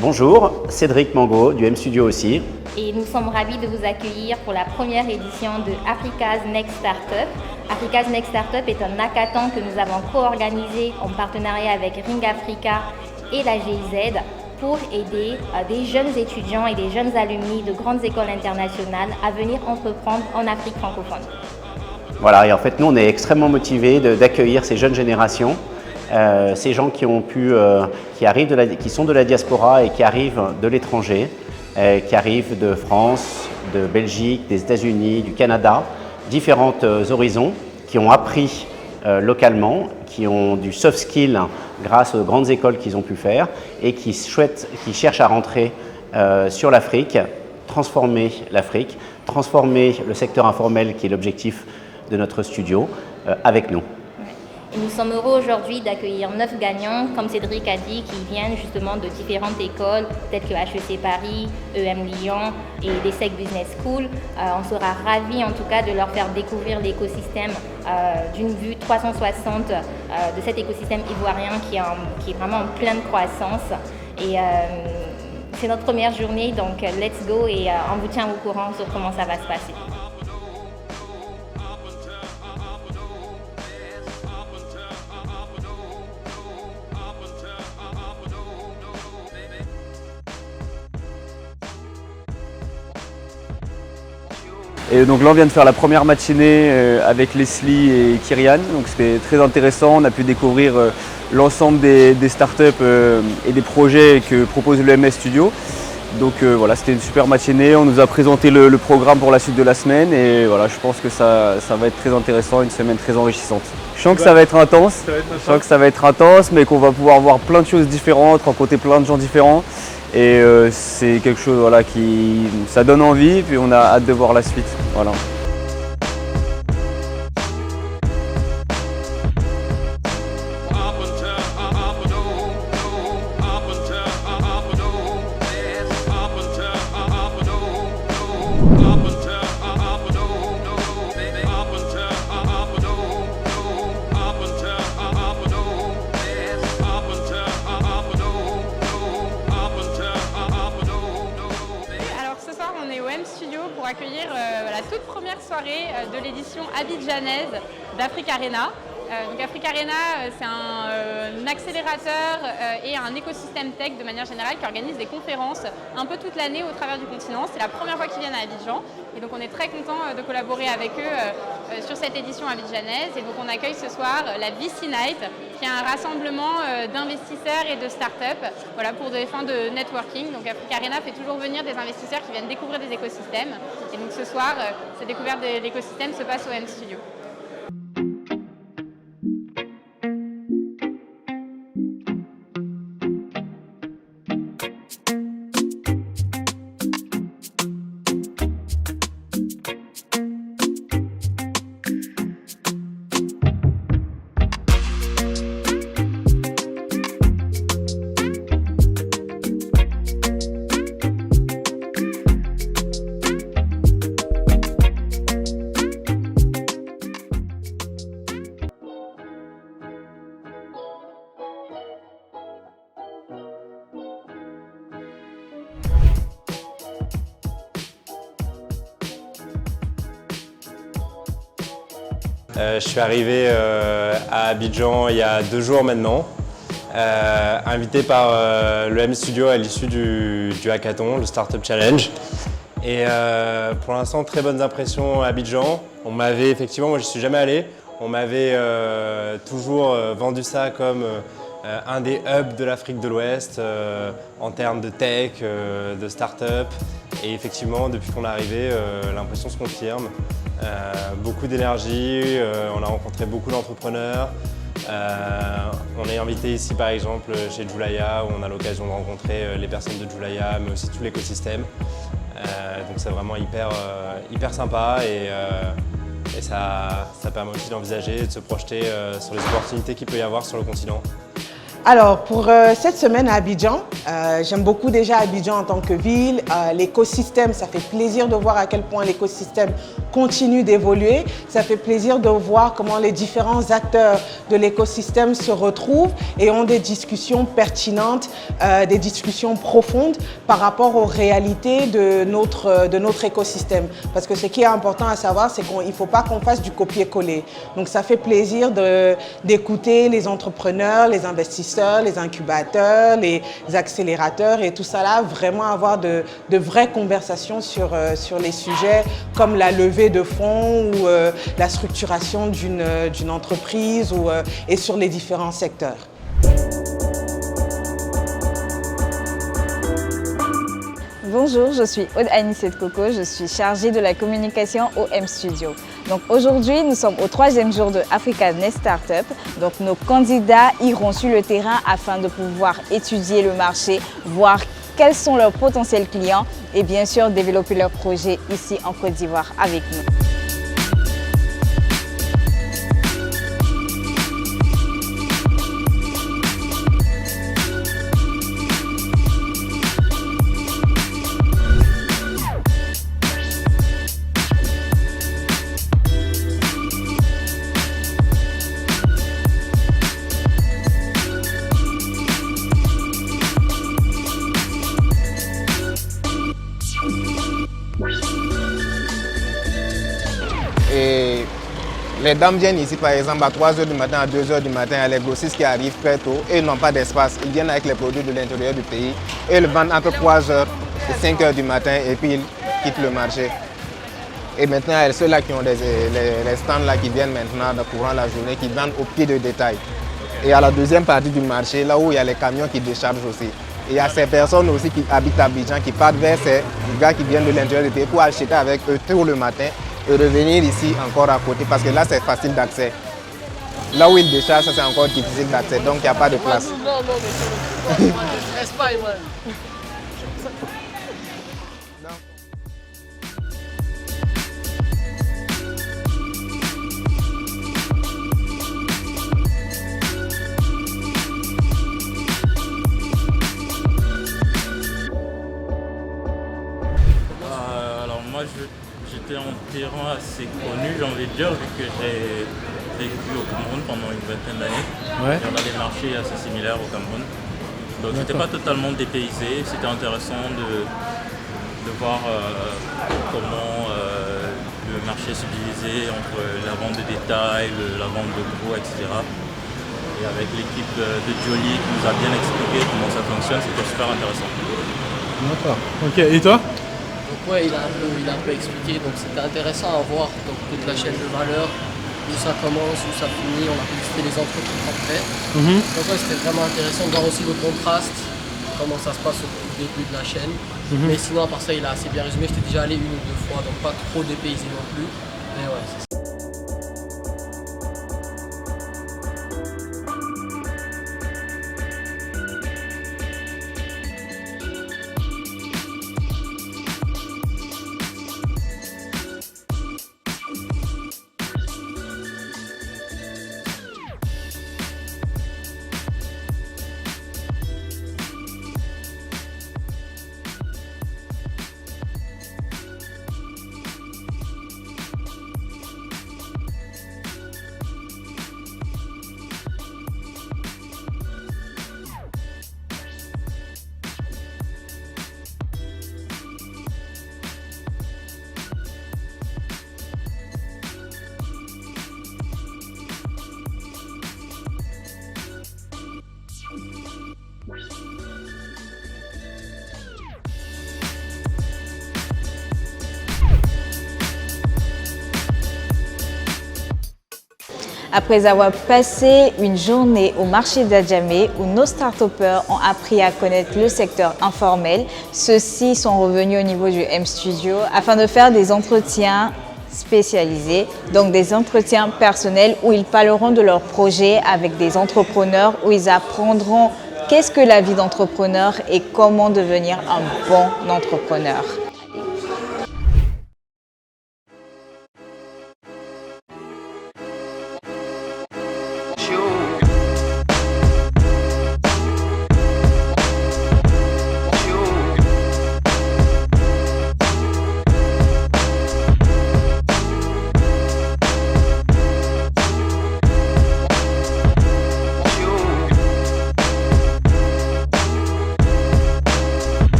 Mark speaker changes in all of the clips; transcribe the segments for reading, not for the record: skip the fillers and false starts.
Speaker 1: Bonjour, Cédric Mango du M Studio aussi.
Speaker 2: Et nous sommes ravis de vous accueillir pour la première édition de Africa's Next Startup. Africa's Next Startup est un hackathon que nous avons co-organisé en partenariat avec Ring Africa et la GIZ pour aider des jeunes étudiants et des jeunes alumni de grandes écoles internationales à venir entreprendre en Afrique francophone.
Speaker 1: Voilà, et en fait nous on est extrêmement motivés d'accueillir ces jeunes générations. Ces gens qui sont de la diaspora et qui arrivent de l'étranger, qui arrivent de France, de Belgique, des États-Unis, du Canada, différents horizons, qui ont appris localement, qui ont du soft skill grâce aux grandes écoles qu'ils ont pu faire et qui cherchent à rentrer sur l'Afrique, transformer l'Afrique, transformer le secteur informel qui est l'objectif de notre studio avec nous.
Speaker 2: Et nous sommes heureux aujourd'hui d'accueillir 9 gagnants, comme Cédric a dit, qui viennent justement de différentes écoles, telles que HEC Paris, EM Lyon et l'ESSEC Business School. On sera ravis en tout cas de leur faire découvrir l'écosystème d'une vue 360 de cet écosystème ivoirien qui est vraiment en pleine croissance. Et c'est notre première journée, donc let's go et on vous tient au courant sur comment ça va se passer.
Speaker 3: Et donc là on vient de faire la première matinée avec Leslie et Kyrian, donc c'était très intéressant, on a pu découvrir l'ensemble des startups et des projets que propose le MS Studio. Donc voilà, c'était une super matinée, on nous a présenté le programme pour la suite de la semaine et voilà, je pense que ça va être très intéressant, une semaine très enrichissante. Je sens que ça va être intense, mais qu'on va pouvoir voir plein de choses différentes, rencontrer plein de gens différents. Et c'est quelque chose voilà, ça donne envie, puis on a hâte de voir la suite. Voilà.
Speaker 4: On est au M Studio pour accueillir la toute première soirée de l'édition abidjanaise d'Africa Arena. Donc Africa Arena, c'est un accélérateur et un écosystème tech de manière générale qui organise des conférences un peu toute l'année au travers du continent. C'est la première fois qu'ils viennent à Abidjan et donc on est très content de collaborer avec eux sur cette édition abidjanaise. Et donc on accueille ce soir la VC Night qui est un rassemblement d'investisseurs et de start-up voilà, pour des fins de networking. Donc Africa Arena fait toujours venir des investisseurs qui viennent découvrir des écosystèmes. Et donc ce soir, cette découverte de l'écosystème se passe au M Studio.
Speaker 5: Je suis arrivé à Abidjan il y a 2 jours maintenant, invité par le M Studio à l'issue du hackathon, le Startup Challenge. Et pour l'instant, très bonnes impressions à Abidjan. On m'avait effectivement, moi je ne suis jamais allé, on m'avait toujours vendu ça comme un des hubs de l'Afrique de l'Ouest en termes de tech, de start-up. Et effectivement, depuis qu'on est arrivé, l'impression se confirme. Beaucoup d'énergie, on a rencontré beaucoup d'entrepreneurs. On est invité ici par exemple chez Joulaya où on a l'occasion de rencontrer les personnes de Joulaya mais aussi tout l'écosystème. Donc c'est vraiment hyper sympa et ça permet aussi d'envisager et de se projeter sur les opportunités qu'il peut y avoir sur le continent.
Speaker 6: Alors, pour cette semaine à Abidjan, j'aime beaucoup déjà Abidjan en tant que ville. L'écosystème, ça fait plaisir de voir à quel point l'écosystème continue d'évoluer. Ça fait plaisir de voir comment les différents acteurs de l'écosystème se retrouvent et ont des discussions pertinentes, des discussions profondes par rapport aux réalités de notre écosystème. Parce que ce qui est important à savoir, c'est qu'il ne faut pas qu'on fasse du copier-coller. Donc, ça fait plaisir d'écouter les entrepreneurs, les investisseurs, les incubateurs, les accélérateurs et tout ça là, vraiment avoir de vraies conversations sur les sujets comme la levée de fonds ou la structuration d'une entreprise et sur les différents secteurs.
Speaker 7: Bonjour, je suis Aude Anissette Coco, je suis chargée de la communication au M Studio. Donc aujourd'hui, nous sommes au 3e jour de Africa Nest Startup. Donc nos candidats iront sur le terrain afin de pouvoir étudier le marché, voir quels sont leurs potentiels clients et bien sûr développer leurs projets ici en Côte d'Ivoire avec nous.
Speaker 8: Et les dames viennent ici par exemple à 3 h du matin, à 2 h du matin, il y a les grossistes qui arrivent très tôt et ils n'ont pas d'espace. Ils viennent avec les produits de l'intérieur du pays et ils vendent entre 3 h et 5 h du matin et puis ils quittent le marché. Et maintenant, il y a ceux-là qui ont les stands là qui viennent maintenant courant la journée, qui vendent au pied de détail. Et à la deuxième partie du marché, là où il y a les camions qui déchargent aussi. Et il y a ces personnes aussi qui habitent à Abidjan, qui partent vers ces gars qui viennent de l'intérieur du pays pour acheter avec eux tôt le matin et revenir ici encore à côté parce que là c'est facile d'accès. Là où ils déchargent, ça c'est encore difficile d'accès, donc il n'y a pas de place.
Speaker 9: Moi, j'étais en terrain assez connu, j'ai envie de dire, vu que j'ai vécu au Cameroun pendant une vingtaine d'années. Ouais. Et on a des marchés assez similaires au Cameroun. Donc j'étais pas totalement dépaysé, c'était intéressant de voir comment le marché est subdivisé entre la vente de détail, la vente de gros, etc. Et avec l'équipe de Jolie qui nous a bien expliqué comment ça fonctionne, c'était super intéressant.
Speaker 10: D'accord. Ok, et toi?
Speaker 11: Ouais, il a un peu expliqué, donc c'était intéressant à voir donc, toute la chaîne de valeur, où ça commence, où ça finit, on a pu visiter les entreprises après. Donc ouais, c'était vraiment intéressant de voir aussi le contraste, comment ça se passe au début de la chaîne. Mais sinon, à part ça, il a assez bien résumé, j'étais déjà allé 1 ou 2 fois, donc pas trop dépaysé non plus. Mais ouais, c'est ça.
Speaker 7: Après avoir passé une journée au marché d'Adjamé où nos start-upers ont appris à connaître le secteur informel, ceux-ci sont revenus au niveau du M Studio afin de faire des entretiens spécialisés, donc des entretiens personnels où ils parleront de leurs projets avec des entrepreneurs, où ils apprendront qu'est-ce que la vie d'entrepreneur et comment devenir un bon entrepreneur.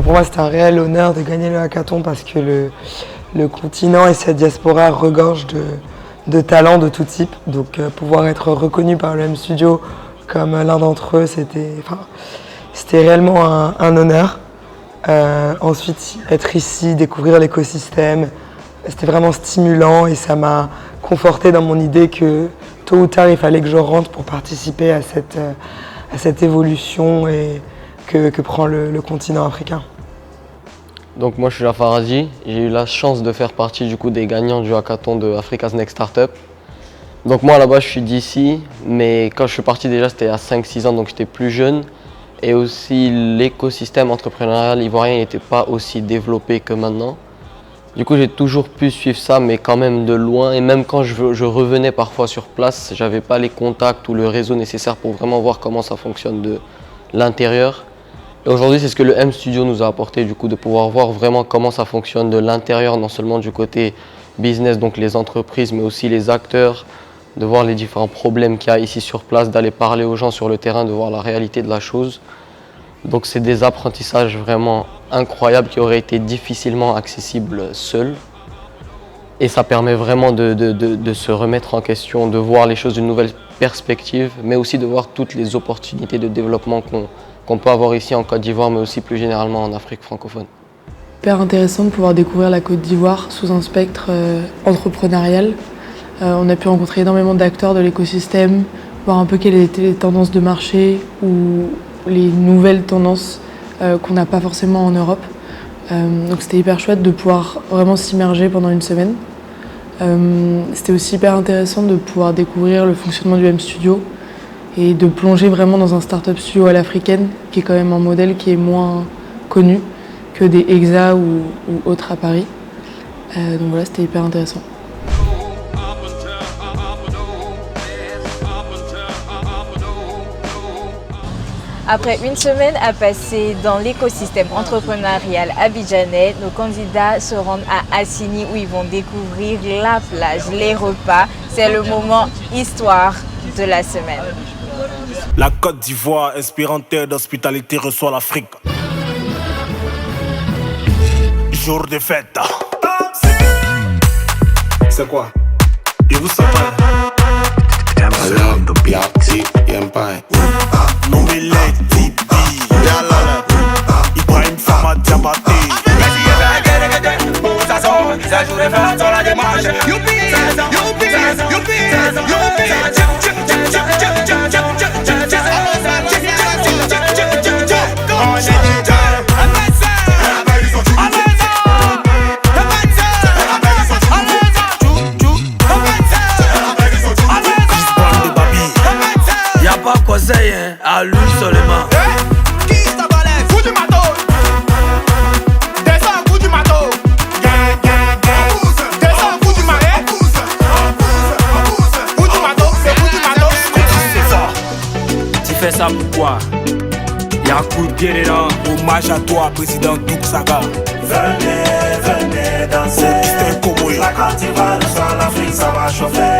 Speaker 12: Pour moi, c'était un réel honneur de gagner le hackathon parce que le continent et sa diaspora regorgent de talents de tout type. Donc pouvoir être reconnu par le M Studio comme l'un d'entre eux, c'était réellement un honneur. Ensuite, être ici, découvrir l'écosystème, c'était vraiment stimulant et ça m'a conforté dans mon idée que tôt ou tard, il fallait que je rentre pour participer à cette évolution et que prend le continent africain.
Speaker 11: Donc moi je suis Jafar Hadi, j'ai eu la chance de faire partie du coup des gagnants du hackathon de Africa's Next Startup. Donc moi là-bas je suis d'ici, mais quand je suis parti déjà c'était à 5-6 ans donc j'étais plus jeune. Et aussi l'écosystème entrepreneurial ivoirien n'était pas aussi développé que maintenant. Du coup j'ai toujours pu suivre ça mais quand même de loin et même quand je revenais parfois sur place, j'avais pas les contacts ou le réseau nécessaire pour vraiment voir comment ça fonctionne de l'intérieur. Et aujourd'hui c'est ce que le M Studio nous a apporté du coup de pouvoir voir vraiment comment ça fonctionne de l'intérieur, non seulement du côté business donc les entreprises mais aussi les acteurs, de voir les différents problèmes qu'il y a ici sur place, d'aller parler aux gens sur le terrain, de voir la réalité de la chose. Donc c'est des apprentissages vraiment incroyables qui auraient été difficilement accessibles seuls. Et ça permet vraiment de se remettre en question, de voir les choses d'une nouvelle perspective, mais aussi de voir toutes les opportunités de développement qu'on peut avoir ici en Côte d'Ivoire, mais aussi plus généralement en Afrique francophone.
Speaker 13: Super intéressant de pouvoir découvrir la Côte d'Ivoire sous un spectre entrepreneurial. On a pu rencontrer énormément d'acteurs de l'écosystème, voir un peu quelles étaient les tendances de marché ou les nouvelles tendances qu'on n'a pas forcément en Europe. Donc c'était hyper chouette de pouvoir vraiment s'immerger pendant une semaine. C'était aussi hyper intéressant de pouvoir découvrir le fonctionnement du M Studio et de plonger vraiment dans un startup studio à l'africaine, qui est quand même un modèle qui est moins connu que des EXA ou autres à Paris. Donc voilà, c'était hyper intéressant.
Speaker 7: Après une semaine à passer dans l'écosystème entrepreneurial abidjanais, nos candidats se rendent à Assini où ils vont découvrir la plage, les repas. C'est le moment histoire de la semaine.
Speaker 14: La Côte d'Ivoire, inspirante terre d'hospitalité, reçoit l'Afrique. Jour de fête. C'est quoi? Et vous savez? Ibrahim Sama Diabaté.
Speaker 15: Y'a pas conseil, hein, à lui seulement.
Speaker 14: Fais ça pourquoi? Yakou Guerrera. Hommage à toi, président Douk Saga.
Speaker 16: Venez danser. La Côte d'Ivoire, l'Afrique, ça va chauffer.